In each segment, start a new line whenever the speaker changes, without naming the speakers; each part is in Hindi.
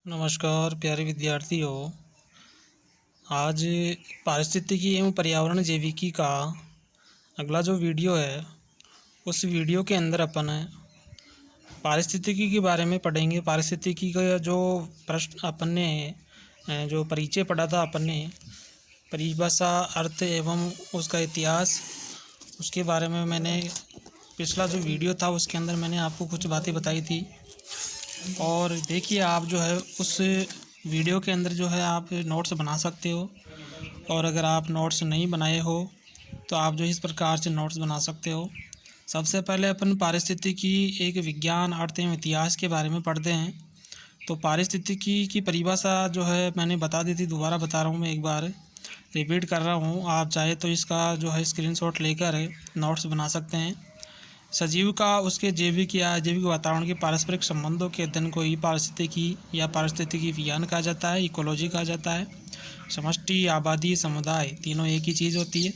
नमस्कार प्यारे विद्यार्थियों। आज पारिस्थितिकी एवं पर्यावरण जैविकी का अगला जो वीडियो है उस वीडियो के अंदर अपन पारिस्थितिकी के बारे में पढ़ेंगे। पारिस्थितिकी का जो प्रश्न अपन ने जो परिचय पढ़ा था, अपन ने परिभाषा, अर्थ एवं उसका इतिहास, उसके बारे में मैंने पिछला जो वीडियो था उसके अंदर मैंने आपको कुछ बातें बताई थी। और देखिए, आप जो है उस वीडियो के अंदर जो है आप नोट्स बना सकते हो, और अगर आप नोट्स नहीं बनाए हो तो आप जो इस प्रकार से नोट्स बना सकते हो। सबसे पहले अपन पारिस्थितिकी एक विज्ञान, अर्थ एवं इतिहास के बारे में पढ़ते हैं। तो पारिस्थितिकी की परिभाषा जो है मैंने बता दी थी, दोबारा बता रहा हूँ, मैं एक बार रिपीट कर रहा हूँ। आप चाहे तो इसका जो है स्क्रीनशॉट लेकर नोट्स बना सकते हैं। सजीव का उसके जैविक या अजैविक वातावरण के पारस्परिक संबंधों के अध्ययन को ही पारिस्थितिकी या पारिस्थितिकी विज्ञान कहा जाता है, इकोलॉजी कहा जाता है। समष्टि, आबादी, समुदाय तीनों एक ही चीज़ होती है।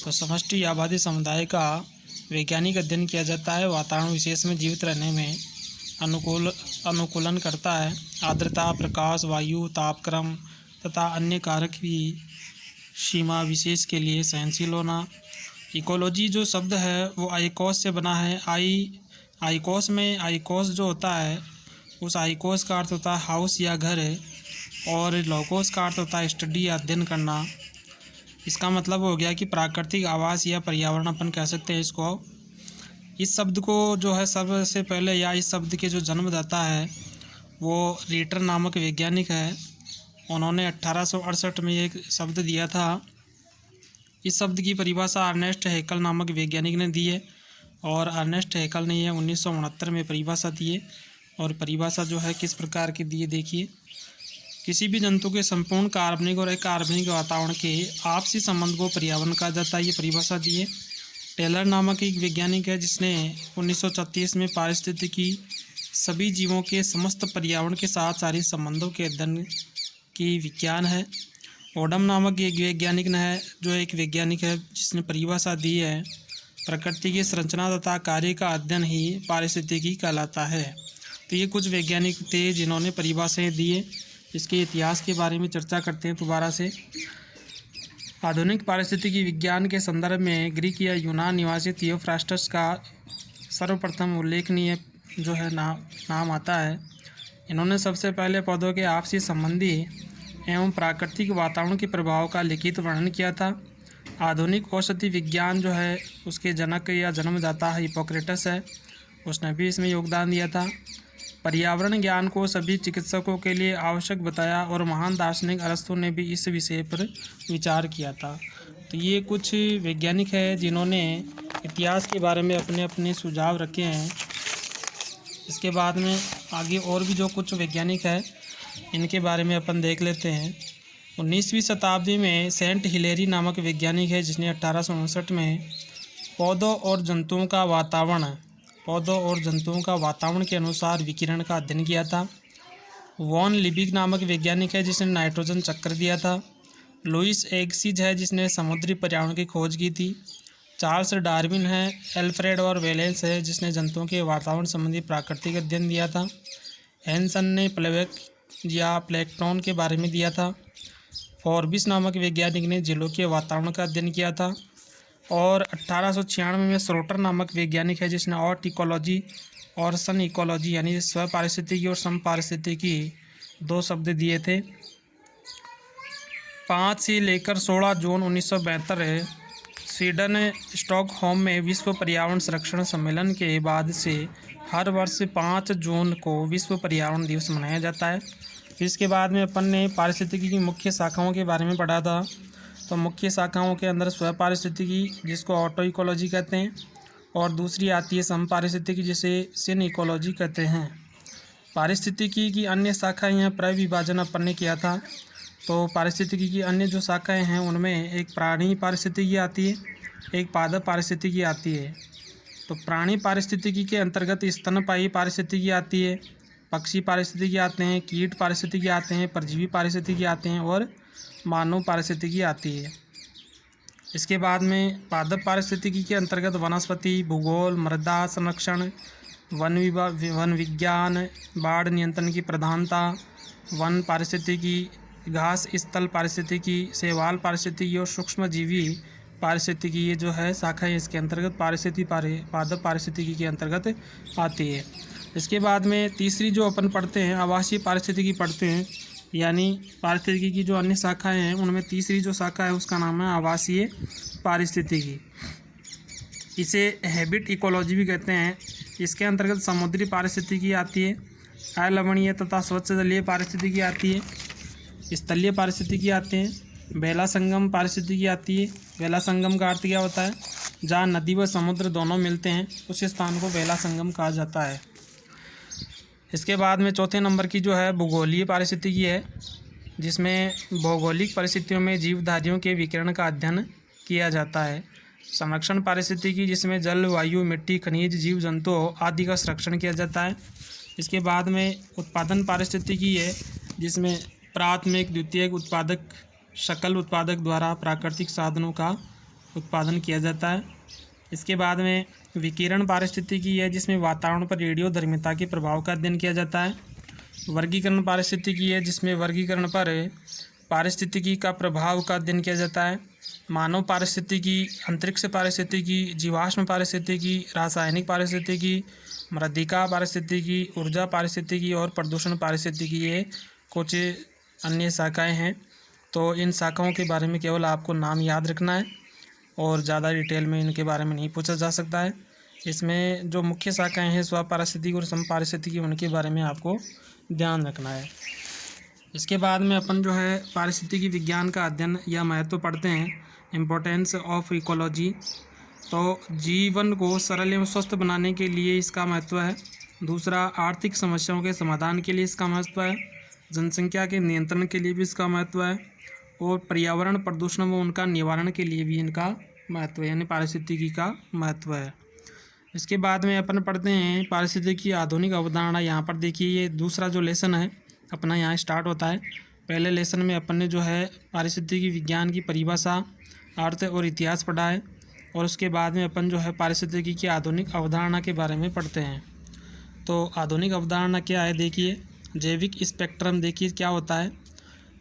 तो समष्टि, आबादी, समुदाय का वैज्ञानिक अध्ययन किया जाता है। वातावरण विशेष में जीवित रहने में अनुकूलन करता है। आर्द्रता, प्रकाश, वायु, तापक्रम तथा अन्य कारक भी सीमा विशेष के लिए सहनशील होना। इकोलॉजी जो शब्द है वो आइकोस से बना है। आइकोस में आइकोस जो होता है, उस आइकोस का अर्थ होता है हाउस या घर है, और लोकोस का अर्थ होता है स्टडी या अध्ययन करना। इसका मतलब हो गया कि प्राकृतिक आवास या पर्यावरण अपन कह सकते हैं इसको। इस शब्द को जो है सबसे पहले, या इस शब्द के जो जन्मदाता है वो रीटर नामक वैज्ञानिक है। उन्होंने 1868 में एक शब्द दिया था। इस शब्द की परिभाषा अर्नेस्ट हैकल नामक वैज्ञानिक ने दी है, और अर्नेस्ट हैकल ने यह 1969 में परिभाषा दी है। और परिभाषा जो है किस प्रकार की दी है, देखिए। किसी भी जंतु के संपूर्ण कार्बनिक और अकार्बनिक वातावरण के आपसी संबंध को पर्यावरण कहा जाता है, ये परिभाषा दी है। टेलर नामक एक वैज्ञानिक है जिसने 1936 में पारिस्थितिकी सभी जीवों के समस्त पर्यावरण के साथ सारी संबंधों के अध्ययन की विज्ञान है। ओडम नामक एक वैज्ञानिक है, जो एक वैज्ञानिक है जिसने परिभाषा दी है प्रकृति की संरचना तथा कार्य का अध्ययन ही पारिस्थितिकी कहलाता है। तो ये कुछ वैज्ञानिक थे जिन्होंने परिभाषाएं दी है। इसके इतिहास के बारे में चर्चा करते हैं दोबारा से। आधुनिक पारिस्थितिकी विज्ञान के संदर्भ में ग्रीक या यूनान निवासी थियोफ्रास्टस का सर्वप्रथम उल्लेखनीय जो है नाम आता है। इन्होंने सबसे पहले पौधों के आपसी संबंधी एवं प्राकृतिक वातावरण के प्रभाव का लिखित वर्णन किया था। आधुनिक औषधि विज्ञान जो है उसके जनक या जन्मदाता हिप्पोक्रेटस है, उसने भी इसमें योगदान दिया था। पर्यावरण ज्ञान को सभी चिकित्सकों के लिए आवश्यक बताया, और महान दार्शनिक अरस्तु ने भी इस विषय पर विचार किया था। तो ये कुछ वैज्ञानिक हैं जिन्होंने इतिहास के बारे में अपने अपने सुझाव रखे हैं। इसके बाद में आगे और भी जो कुछ वैज्ञानिक हैं इनके बारे में अपन देख लेते हैं। 19वीं शताब्दी में सेंट हिलेरी नामक वैज्ञानिक है जिसने 1859 में पौधों और जंतुओं का वातावरण के अनुसार विकिरण का अध्ययन किया था। वॉन लिबिग नामक वैज्ञानिक है जिसने नाइट्रोजन चक्र दिया था। लुइस एगसिज है जिसने समुद्री पर्यावरण की खोज की थी। चार्ल्स डार्विन है। एल्फ्रेड और वेलेस है जिसने जंतुओं के वातावरण संबंधी प्राकृतिक अध्ययन दिया था। हैंसन ने प्लेवेक या प्लैंकटन के बारे में दिया था। फॉरबिस नामक वैज्ञानिक ने झीलों के वातावरण का अध्ययन किया था। और 1896 में स्लोटर नामक वैज्ञानिक है जिसने ऑट इकोलॉजी और सन इकोलॉजी यानी स्व पारिस्थितिकी और सम पारिस्थितिकी दो शब्द दिए थे। 5 से लेकर 16 जून 1972 स्वीडन स्टॉकहोम में विश्व पर्यावरण संरक्षण सम्मेलन के बाद से हर वर्ष 5 जून को विश्व पर्यावरण दिवस मनाया जाता है। फिर इसके बाद में अपन ने पारिस्थितिकी की मुख्य शाखाओं के बारे में पढ़ा था। तो मुख्य शाखाओं के अंदर स्व पारिस्थितिकी जिसको ऑटो इकोलॉजी कहते हैं, और दूसरी आती है सम पारिस्थितिकी जिसे सिन इकोलॉजी कहते हैं। पारिस्थितिकी की अन्य शाखाएं हैं, प्रविभाजन अपन ने किया था। तो पारिस्थितिकी की अन्य जो शाखाएं हैं उनमें एक प्राणी पारिस्थितिकी आती है, एक पादप पारिस्थितिकी आती है। तो प्राणी पारिस्थितिकी के अंतर्गत स्तनपायी पारिस्थितिकी आती है, पक्षी पारिस्थितिकी आते हैं, कीट पारिस्थितिकी आते हैं, परजीवी पारिस्थितिकी आते हैं, और मानव पारिस्थितिकी आती है। इसके बाद में पादप पारिस्थितिकी के अंतर्गत वनस्पति, भूगोल, मृदा संरक्षण, वन विज्ञान, बाढ़ नियंत्रण की प्रधानता, वन पारिस्थितिकी, घास स्थल पारिस्थितिकी, शैवाल पारिस्थितिकी और सूक्ष्मजीवी पारिस्थितिकी, ये जो है शाखाएँ इसके अंतर्गत पादप पारिस्थितिकी के अंतर्गत आती है। इसके बाद में तीसरी जो अपन पढ़ते हैं आवासीय पारिस्थितिकी पढ़ते हैं, यानी पारिस्थितिकी की जो अन्य शाखाएं हैं उनमें तीसरी जो शाखा है उसका नाम है आवासीय पारिस्थितिकी। इसे हैबिट इकोलॉजी भी कहते हैं। इसके अंतर्गत समुद्री पारिस्थितिकी आती है, अलवणीय तथा स्वच्छ जलीय पारिस्थितिकी आती है, स्थलीय पारिस्थितिकी आते हैं, बेला संगम पारिस्थितिकी आती है। बेला संगम का अर्थ क्या होता है? जहाँ नदी व समुद्र दोनों मिलते हैं उस स्थान को बेला संगम कहा जाता है। इसके बाद में चौथे नंबर की जो है भूगोलीय पारिस्थितिकी है, जिसमें भौगोलिक परिस्थितियों में जीवधारियों के विकिरण का अध्ययन किया जाता है। संरक्षण पारिस्थितिकी, जिसमें जल, वायु, मिट्टी, खनिज, जीव जंतु आदि का संरक्षण किया जाता है। इसके बाद में उत्पादन पारिस्थितिकी है, जिसमें प्राथमिक, द्वितीयक उत्पादक, सकल उत्पादक द्वारा प्राकृतिक साधनों का उत्पादन किया जाता है। इसके बाद में विकिरण पारिस्थितिकी है, जिसमें वातावरण पर रेडियोधर्मिता के प्रभाव का अध्ययन किया जाता है। वर्गीकरण पारिस्थितिकी है, जिसमें वर्गीकरण पर पारिस्थितिकी का प्रभाव का अध्ययन किया जाता है। मानव पारिस्थितिकी, अंतरिक्ष पारिस्थितिकी, जीवाश्म पारिस्थितिकी, रासायनिक पारिस्थितिकी, मृत्तिका पारिस्थितिकी, ऊर्जा पारिस्थितिकी और प्रदूषण पारिस्थितिकी, ये कुछ अन्य शाखाएं हैं। तो इन शाखाओं के बारे में केवल आपको नाम याद रखना है और ज़्यादा डिटेल में इनके बारे में नहीं पूछा जा सकता है। इसमें जो मुख्य शाखाएं हैं स्वपारिस्थितिकी और समपारिस्थितिकी, उनके बारे में आपको ध्यान रखना है। इसके बाद में अपन जो है पारिस्थितिकी विज्ञान का अध्ययन या महत्व पढ़ते हैं, इम्पोर्टेंस ऑफ इकोलॉजी। तो जीवन को सरल एवं स्वस्थ बनाने के लिए इसका महत्व है। दूसरा, आर्थिक समस्याओं के समाधान के लिए इसका महत्व है। जनसंख्या के नियंत्रण के लिए भी इसका महत्व है और पर्यावरण प्रदूषण व उनका निवारण के लिए भी इनका महत्व है, यानी पारिस्थितिकी का महत्व है। इसके बाद में अपन पढ़ते हैं पारिस्थितिकी की आधुनिक अवधारणा। यहाँ पर देखिए ये दूसरा जो लेसन है अपना यहाँ स्टार्ट होता है। पहले लेसन में अपन ने जो है पारिस्थितिकी विज्ञान की परिभाषा, अर्थ और इतिहास पढ़ा है और उसके बाद में अपन जो है पारिस्थितिकी की आधुनिक अवधारणा के बारे में पढ़ते हैं। तो आधुनिक अवधारणा क्या है? देखिए, जैविक स्पेक्ट्रम देखिए क्या होता है।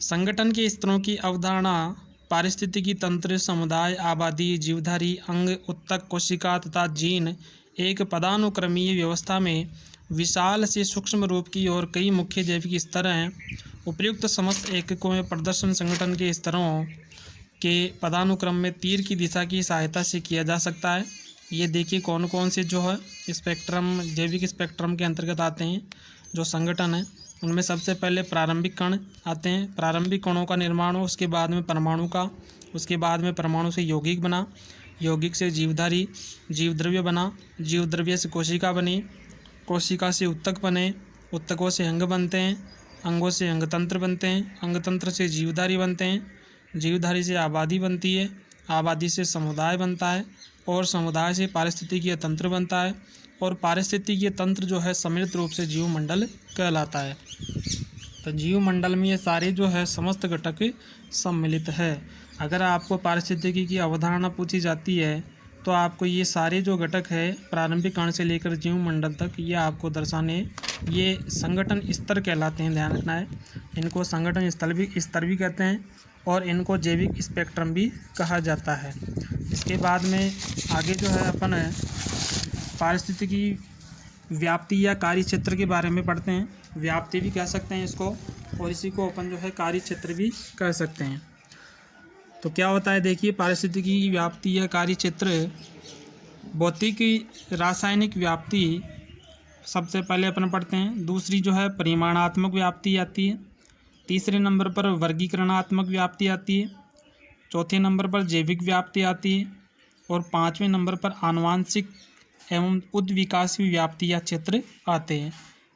संगठन के स्तरों की अवधारणा पारिस्थितिकी तंत्र, समुदाय, आबादी, जीवधारी, अंग, उत्तक, कोशिका तथा जीन एक पदानुक्रमीय व्यवस्था में विशाल से सूक्ष्म रूप की और कई मुख्य जैविक स्तर हैं। उपर्युक्त समस्त एककों में प्रदर्शन संगठन के स्तरों के पदानुक्रम में तीर की दिशा की सहायता से किया जा सकता है। ये देखिए कौन कौन से जो है स्पेक्ट्रम, जैविक स्पेक्ट्रम के अंतर्गत आते हैं जो संगठन है। उनमें सबसे पहले प्रारंभिक कण आते हैं। प्रारंभिक कणों का निर्माण हो, उसके बाद में परमाणु का, उसके बाद में परमाणु से यौगिक बना, यौगिक से जीवधारी, जीवद्रव्य बना, जीवद्रव्य से कोशिका बनी, कोशिका से उत्तक बने, उत्तकों से अंग बनते हैं, अंगों से अंगतंत्र बनते हैं, अंगतंत्र से जीवधारी बनते हैं, जीवधारी से आबादी बनती है, आबादी से समुदाय बनता है और समुदाय से पारिस्थितिकीय तंत्र बनता है और पारिस्थितिकीय तंत्र जो है सम्मिलित रूप से जीवमंडल कहलाता है। तो जीवमंडल में ये सारे जो है समस्त घटक सम्मिलित है। अगर आपको पारिस्थितिकी की अवधारणा पूछी जाती है तो आपको ये सारे जो घटक है प्रारंभिक कण से लेकर जीवमंडल तक ये आपको दर्शाने, ये संगठन स्तर कहलाते हैं, ध्यान रखना है। इनको संगठन स्तर भी कहते हैं और इनको जैविक स्पेक्ट्रम भी कहा जाता है। इसके बाद में आगे जो है अपन पारिस्थितिकी व्याप्ति या कार्य क्षेत्र के बारे में पढ़ते हैं। व्याप्ति भी कह सकते हैं इसको और इसी को अपन जो है कार्य क्षेत्र भी कह सकते हैं। तो क्या होता है देखिए, पारिस्थितिकी व्याप्ति या कार्य क्षेत्र, भौतिक रासायनिक व्याप्ति सबसे पहले अपन पढ़ते हैं। दूसरी जो है परिमाणात्मक व्याप्ति आती है। तीसरे नंबर पर वर्गीकरणात्मक व्याप्ति आती है। चौथे नंबर पर जैविक व्याप्ति आती है और पाँचवें नंबर पर आनुवांशिक एवं उद्विकासीय व्याप्ति या क्षेत्र आते हैं।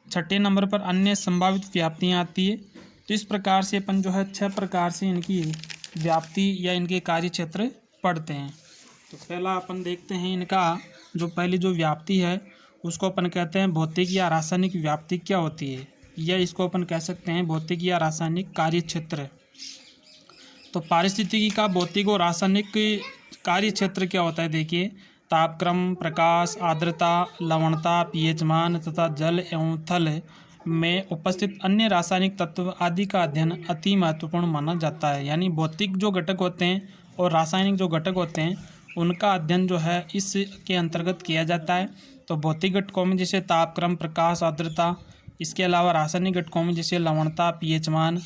छठे नंबर पर अन्य संभावित व्याप्तियाँ आती है। तो इस प्रकार से अपन जो है 6 प्रकार से इनकी व्याप्ति या इनके कार्य क्षेत्र पढ़ते हैं। तो पहला अपन देखते हैं इनका जो पहली जो व्याप्ति है उसको अपन कहते हैं भौतिक या रासायनिक व्याप्ति क्या होती है, या इसको अपन कह सकते हैं भौतिक या रासायनिक कार्य क्षेत्र। तो पारिस्थितिकी का भौतिक और रासायनिक कार्य क्षेत्र क्या होता है देखिए, तापक्रम, प्रकाश, आर्द्रता, लवणता, पीएच मान तथा जल एवं थल में उपस्थित अन्य रासायनिक तत्व आदि का अध्ययन अति महत्वपूर्ण माना जाता है। यानी भौतिक जो घटक होते हैं और रासायनिक जो घटक होते हैं उनका अध्ययन जो है इसके अंतर्गत किया जाता है। तो भौतिक घटकों में जैसे तापक्रम, प्रकाश, आर्द्रता, इसके अलावा रासायनिक घटकों में जैसे लवणता, पीएच मान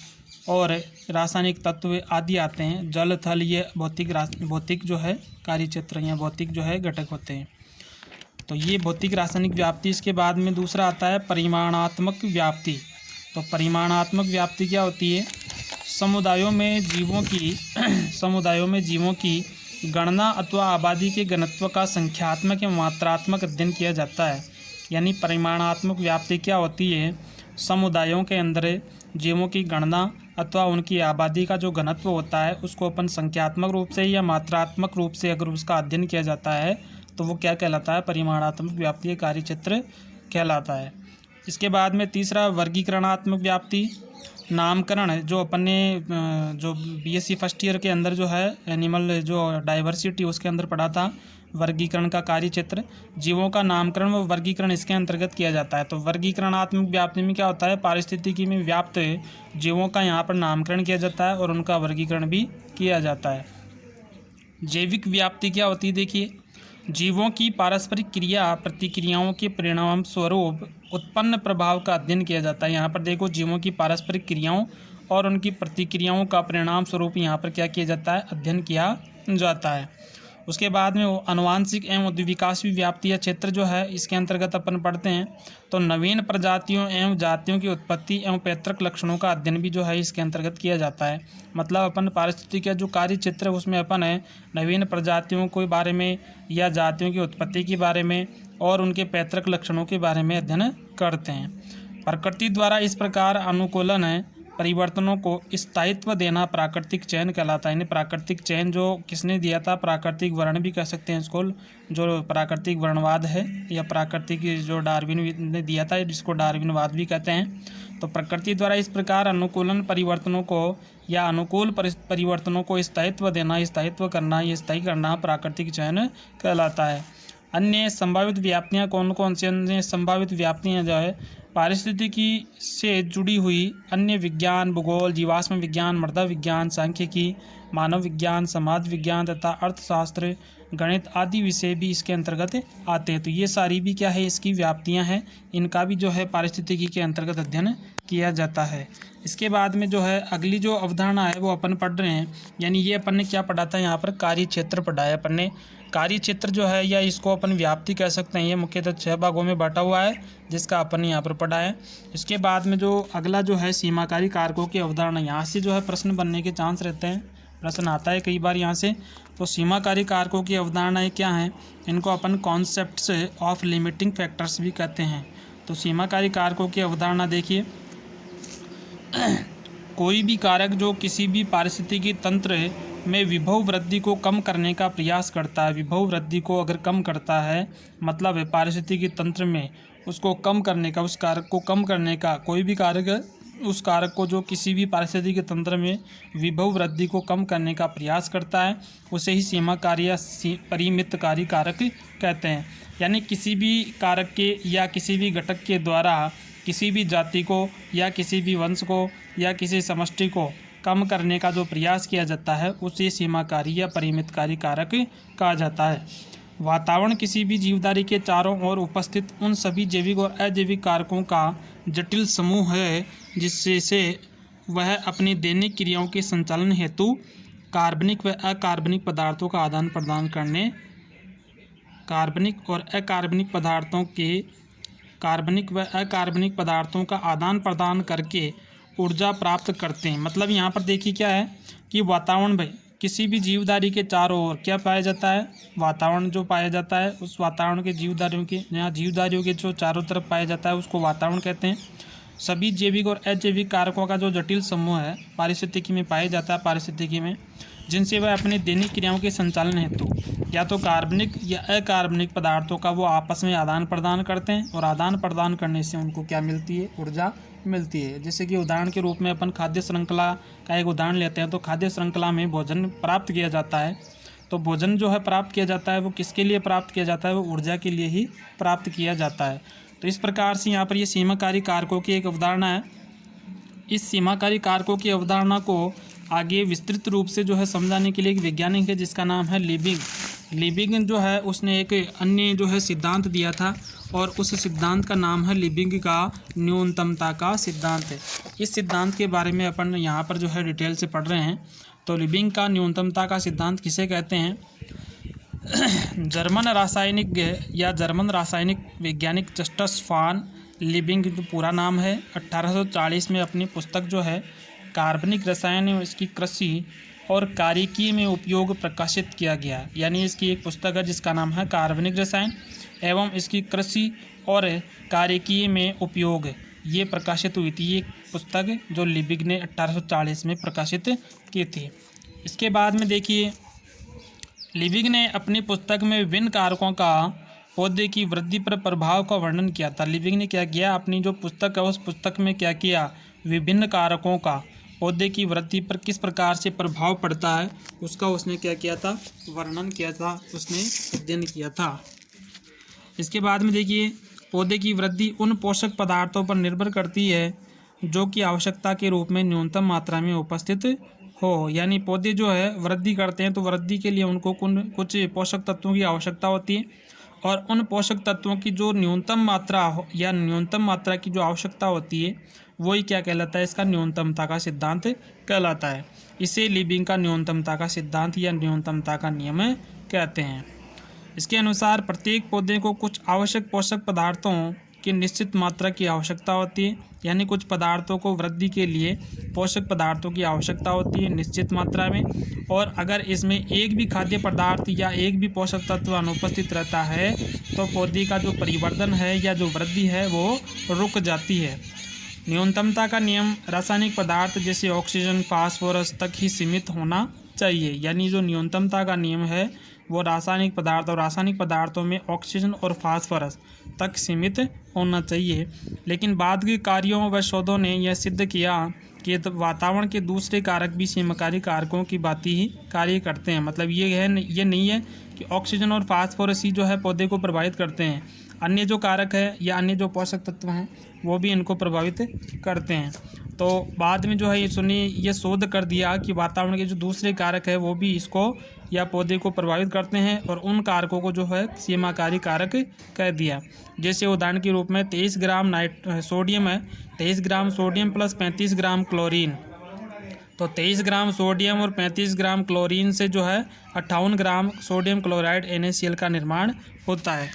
और रासायनिक तत्व आदि आते हैं। जल, थल ये भौतिक जो है कार्य क्षेत्र या भौतिक जो है घटक होते हैं। तो ये भौतिक रासायनिक व्याप्ति। इसके बाद में दूसरा आता है परिमाणात्मक व्याप्ति। तो परिमाणात्मक व्याप्ति क्या होती है? समुदायों में जीवों की गणना अथवा आबादी के घनत्व का संख्यात्मक या मात्रात्मक अध्ययन किया जाता है। यानी परिमाणात्मक व्याप्ति क्या होती है? समुदायों के अंदर जीवों की गणना अथवा उनकी आबादी का जो घनत्व होता है उसको अपन संख्यात्मक रूप से या मात्रात्मक रूप से अगर उसका अध्ययन किया जाता है तो वो क्या कहलाता है? परिमाणात्मक व्याप्ति कार्य क्षेत्र कहलाता है। इसके बाद में तीसरा वर्गीकरणात्मक व्याप्ति। नामकरण जो अपन ने जो बीएससी फर्स्ट ईयर के अंदर जो है एनिमल जो डाइवर्सिटी उसके अंदर पढ़ा था, वर्गीकरण का कार्य क्षेत्र, जीवों का नामकरण व वर्गीकरण इसके अंतर्गत किया जाता है। तो वर्गीकरणात्मक व्याप्ति में क्या होता है? पारिस्थितिकी में व्याप्त जीवों का यहाँ पर नामकरण किया जाता है और उनका वर्गीकरण भी किया जाता है। जैविक व्याप्ति क्या होती है? देखिए, जीवों की पारस्परिक क्रिया प्रतिक्रियाओं के परिणाम स्वरूप उत्पन्न प्रभाव का अध्ययन किया जाता है। यहाँ पर देखो, जीवों की पारस्परिक क्रियाओं और उनकी प्रतिक्रियाओं का परिणाम स्वरूप यहाँ पर क्या किया जाता है? अध्ययन किया जाता है। उसके बाद में वो आनुवांशिक एवं उद्विकासवी व्याप्ति या क्षेत्र जो है इसके अंतर्गत अपन पढ़ते हैं। तो नवीन प्रजातियों एवं जातियों की उत्पत्ति एवं पैतृक लक्षणों का अध्ययन भी जो है इसके अंतर्गत किया जाता है। मतलब अपन पारिस्थितिकी का जो कार्य क्षेत्र है उसमें अपन है नवीन प्रजातियों के बारे में या जातियों की उत्पत्ति के बारे में और उनके पैतृक लक्षणों के बारे में अध्ययन करते हैं। प्रकृति द्वारा इस प्रकार अनुकूलन है परिवर्तनों को स्थायित्व देना प्राकृतिक चयन कहलाता है। यानी प्राकृतिक चयन जो किसने दिया था? प्राकृतिक वर्ण भी कह सकते हैं इसको, जो प्राकृतिक वर्णवाद है या प्राकृतिक जो डार्विन ने दिया था जिसको डार्विनवाद भी कहते हैं। तो प्रकृति द्वारा इस प्रकार अनुकूलन परिवर्तनों को या अनुकूल परिवर्तनों को स्थायित्व देना, स्थायित्व करना, ये स्थायी करना प्राकृतिक चयन कहलाता है। अन्य संभावित व्याप्तियाँ कौन कौन सी? अन्य संभावित व्याप्तियाँ जो है पारिस्थितिकी से जुड़ी हुई अन्य विज्ञान, भूगोल, जीवाश्म विज्ञान, मृदा विज्ञान, सांख्यिकी, मानव विज्ञान, समाज विज्ञान तथा अर्थशास्त्र, गणित आदि विषय भी इसके अंतर्गत आते हैं। तो ये सारी भी क्या है? इसकी व्याप्तियां हैं। इनका भी जो है पारिस्थितिकी के अंतर्गत अध्ययन किया जाता है। इसके बाद में जो है अगली जो अवधारणा है वो अपन पढ़ रहे हैं। यानी ये अपन ने क्या पढ़ा था? यहाँ पर कार्य क्षेत्र पढ़ा है अपन ने। कार्य क्षेत्र जो है या इसको अपन व्याप्ति कह सकते हैं। ये मुख्यतः 6 भागों में बांटा हुआ है जिसका अपन यहाँ पर पढ़ा है। इसके बाद में जो अगला जो है सीमाकारी कारकों की अवधारणा, यहाँ से जो है प्रश्न बनने के चांस रहते हैं, प्रश्न आता है कई बार यहाँ से। तो सीमाकारी कारकों की अवधारणाएँ क्या हैं? इनको अपन कॉन्सेप्ट्स ऑफ लिमिटिंग फैक्टर्स भी कहते हैं। तो सीमाकारी कारकों की अवधारणा देखिए, कोई भी कारक जो किसी भी पारिस्थितिकी तंत्र में विभव वृद्धि को कम करने का प्रयास करता है, विभव वृद्धि को अगर कम करता है मतलब है पारिस्थितिकी तंत्र में उसको कम करने का, उस कारक को कम करने का, कोई भी कारक है उस कारक को जो किसी भी पारिस्थितिकी तंत्र में विभव वृद्धि को कम करने का प्रयास करता है उसे ही सीमाकारी या परिमितकारी कारक कहते हैं। यानी किसी भी कारक के या किसी भी घटक के द्वारा किसी भी जाति को या किसी भी वंश को या किसी समष्टि को कम करने का जो प्रयास किया जाता है उसे सीमाकारी या परिमितकारी कारक कहा जाता है। वातावरण किसी भी जीवधारी के चारों ओर उपस्थित उन सभी जैविक और अजैविक कारकों का जटिल समूह है जिससे वह अपनी दैनिक क्रियाओं के संचालन हेतु कार्बनिक व अकार्बनिक पदार्थों का आदान प्रदान करने, कार्बनिक और अकार्बनिक पदार्थों के कार्बनिक व अकार्बनिक पदार्थों का आदान प्रदान करके ऊर्जा प्राप्त करते हैं। मतलब यहाँ पर देखिए क्या है कि वातावरण भाई किसी भी जीवधारी के चारों ओर क्या पाया जाता है? वातावरण जो पाया जाता है उस वातावरण के जीवधारियों के यहाँ जीवधारियों के जो चारों तरफ पाया जाता है उसको वातावरण कहते हैं। सभी जैविक और अजैविक कारकों का जो जटिल समूह है पारिस्थितिकी में पाया जाता है, पारिस्थितिकी में जिनसे वह अपनी दैनिक क्रियाओं के संचालन हेतु या तो कार्बनिक या अकार्बनिक पदार्थों का वो आपस में आदान प्रदान करते हैं और आदान प्रदान करने से उनको क्या मिलती है? ऊर्जा मिलती है। जैसे कि उदाहरण के रूप में अपन खाद्य श्रृंखला का एक उदाहरण लेते हैं। तो खाद्य श्रृंखला में भोजन प्राप्त किया जाता है। तो भोजन जो है प्राप्त किया जाता है वो किसके लिए प्राप्त किया जाता है? वो ऊर्जा के लिए ही प्राप्त किया जाता है। तो इस प्रकार से यहाँ पर ये सीमाकारी कारकों की एक अवधारणा है। इस सीमाकारी कारकों की अवधारणा को आगे विस्तृत रूप से जो है समझाने के लिए एक वैज्ञानिक है जिसका नाम है लिबिंग। लिबिंग जो है उसने एक अन्य जो है सिद्धांत दिया था और उस सिद्धांत का नाम है लिबिंग का न्यूनतमता का सिद्धांत। इस सिद्धांत के बारे में अपन यहाँ पर जो है डिटेल से पढ़ रहे हैं। तो लिबिंग का न्यूनतमता का सिद्धांत किसे कहते हैं? जर्मन रासायनिक वैज्ञानिक जस्टस फॉन लिबिंग जो पूरा नाम है, 1840 में अपनी पुस्तक जो है कार्बनिक रसायन एवं इसकी कृषि और कार्यकीय में उपयोग प्रकाशित किया गया। यानी इसकी एक पुस्तक है जिसका नाम है कार्बनिक रसायन एवं इसकी कृषि और कार्यकीय में उपयोग, ये प्रकाशित हुई थी। ये पुस्तक जो लिबिंग ने 1840 में प्रकाशित की थी। इसके बाद में देखिए लिबिंग ने अपनी पुस्तक में विभिन्न कारकों का पौधे की वृद्धि पर प्रभाव का वर्णन किया था। लिबिंग ने क्या किया, अपनी जो पुस्तक है उस पुस्तक में क्या किया, विभिन्न कारकों का पौधे की वृद्धि पर किस प्रकार से प्रभाव पड़ता है उसका उसने क्या किया था, वर्णन किया था, उसने अध्ययन किया था। इसके बाद में देखिए पौधे की वृद्धि उन पोषक पदार्थों पर निर्भर करती है जो कि आवश्यकता के रूप में न्यूनतम मात्रा में उपस्थित हो। यानी पौधे जो है वृद्धि करते हैं तो वृद्धि के लिए उनको कुछ पोषक तत्वों की आवश्यकता होती है और उन पोषक तत्वों की जो न्यूनतम मात्रा या न्यूनतम मात्रा की जो आवश्यकता होती है वही क्या कहलाता है, इसका न्यूनतमता का सिद्धांत कहलाता है। इसे लिबिंग का न्यूनतमता का सिद्धांत या न्यूनतमता का नियम कहते हैं। इसके अनुसार प्रत्येक पौधे को कुछ आवश्यक पोषक पदार्थों की निश्चित मात्रा की आवश्यकता होती है। यानी कुछ पदार्थों को वृद्धि के लिए पोषक पदार्थों की आवश्यकता होती है निश्चित मात्रा में, और अगर इसमें एक भी खाद्य पदार्थ या एक भी पोषक तत्व अनुपस्थित रहता है तो पौधे का जो परिवर्धन है या जो वृद्धि है वो रुक जाती है। न्यूनतमता का नियम रासायनिक पदार्थ जैसे ऑक्सीजन, फास्फोरस तक ही सीमित होना चाहिए। यानी जो न्यूनतमता का नियम है वो रासायनिक पदार्थ और रासायनिक पदार्थों में ऑक्सीजन और फास्फोरस तक सीमित होना चाहिए। लेकिन बाद के कार्यों व शोधों ने यह सिद्ध किया कि वातावरण के दूसरे कारक भी सीमाकारी कारकों की भांति ही कार्य करते हैं। मतलब ये नहीं है कि ऑक्सीजन और फास्फोरस ही जो है पौधे को प्रभावित करते हैं, अन्य जो कारक है या अन्य जो पोषक तत्व हैं वो भी इनको प्रभावित करते हैं। तो बाद में जो है ये शोध कर दिया कि वातावरण के जो दूसरे कारक है वो भी इसको या पौधे को प्रभावित करते हैं और उन कारकों को जो है सीमाकारी कारक कह दिया। जैसे उदाहरण के रूप में 23 ग्राम सोडियम है, 23 ग्राम सोडियम प्लस 35 ग्राम क्लोरीन, तो 23 ग्राम सोडियम और 35 ग्राम क्लोरीन से जो है 58 ग्राम सोडियम क्लोराइड NaCl का निर्माण होता है।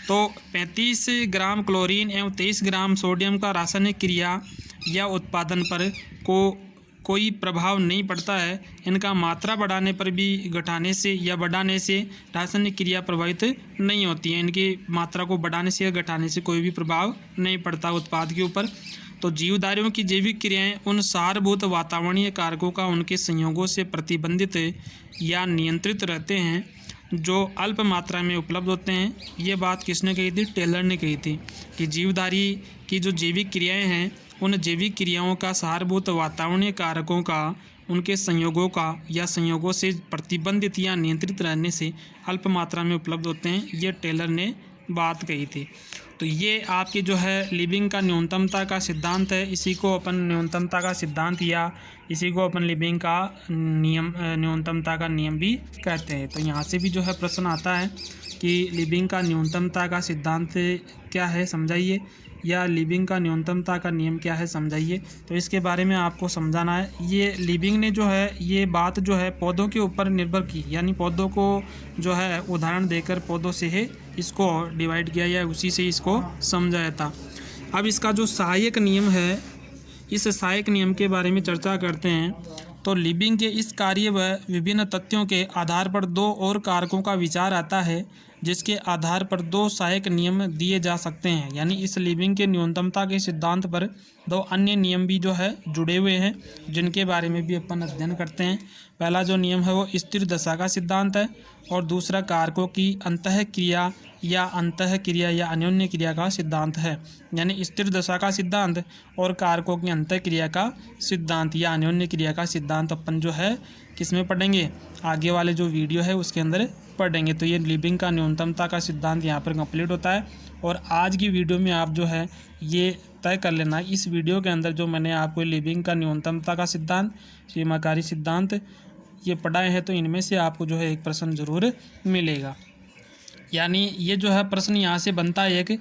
तो 35 ग्राम क्लोरीन एवं 23 ग्राम सोडियम का रासायनिक क्रिया या उत्पादन पर कोई प्रभाव नहीं पड़ता है। इनका मात्रा बढ़ाने पर भी घटाने से या बढ़ाने से रासायनिक क्रिया प्रभावित नहीं होती है। इनकी मात्रा को बढ़ाने से या घटाने से कोई भी प्रभाव नहीं पड़ता उत्पाद के ऊपर। तो जीवधारियों की जैविक क्रियाएं उन सारभूत वातावरणीय कारकों का उनके संयोगों से प्रतिबंधित या नियंत्रित रहते हैं जो अल्प मात्रा में उपलब्ध होते हैं। ये बात किसने कही थी? टेलर ने कही थी कि जीवधारी की जो जैविक क्रियाएं हैं उन जैविक क्रियाओं का सारभूत वातावरणीय कारकों का उनके संयोगों का या संयोगों से प्रतिबंधित या नियंत्रित रहने से अल्प मात्रा में उपलब्ध होते हैं। ये टेलर ने बात कही थी। तो ये आपके जो है लिबिंग का न्यूनतमता का सिद्धांत है। इसी को अपन न्यूनतमता का सिद्धांत या इसी को अपन लिबिंग का नियम न्यूनतमता का नियम भी कहते हैं। तो यहाँ से भी जो है प्रश्न आता है कि लिबिंग का न्यूनतमता का सिद्धांत क्या है समझाइए, या लिबिंग का न्यूनतमता का नियम क्या है समझाइए। तो इसके बारे में आपको समझाना है। ये लिबिंग ने जो है ये बात जो है पौधों के ऊपर निर्भर की, यानी पौधों को जो है उदाहरण देकर पौधों से ही इसको डिवाइड किया या उसी से इसको समझाया था। अब इसका जो सहायक नियम है, इस सहायक नियम के बारे में चर्चा करते हैं। तो लिबिंग के इस कार्य व विभिन्न तथ्यों के आधार पर दो और कारकों का विचार आता है जिसके आधार पर दो सहायक नियम दिए जा सकते हैं। यानी इस लिबिंग के न्यूनतमता के सिद्धांत पर दो अन्य नियम भी जो है जुड़े हुए हैं, जिनके बारे में भी अपन अध्ययन करते हैं। पहला जो नियम है वो स्थिर दशा का सिद्धांत है, और दूसरा कारकों की अंतःक्रिया या अन्योन्य क्रिया का सिद्धांत है। यानी स्थिर दशा का सिद्धांत और कारकों की अंतःक्रिया का सिद्धांत या अन्योन्य क्रिया का सिद्धांत अपन जो है किसमें पढ़ेंगे, आगे वाले जो वीडियो है उसके अंदर पढ़ेंगे। तो ये लिविंग का न्यूनतमता का सिद्धांत यहाँ पर कंप्लीट होता है। और आज की वीडियो में आप जो है ये तय कर लेना, इस वीडियो के अंदर जो मैंने आपको लिविंग का न्यूनतमता का सिद्धांत, सीमाकारी सिद्धांत ये पढ़ाए हैं, तो इनमें से आपको जो है एक प्रश्न जरूर मिलेगा। यानी ये जो है प्रश्न यहाँ से बनता है एक,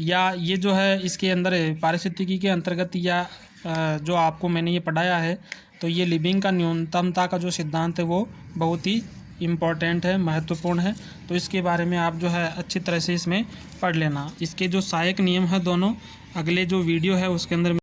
या ये जो है इसके अंदर पारिस्थितिकी के अंतर्गत या जो आपको मैंने ये पढ़ाया है, तो ये लिविंग का न्यूनतमता का जो सिद्धांत है वो बहुत ही इम्पॉर्टेंट है, महत्वपूर्ण है। तो इसके बारे में आप जो है अच्छी तरह से इसमें पढ़ लेना। इसके जो सहायक नियम है दोनों, अगले जो वीडियो है उसके अंदर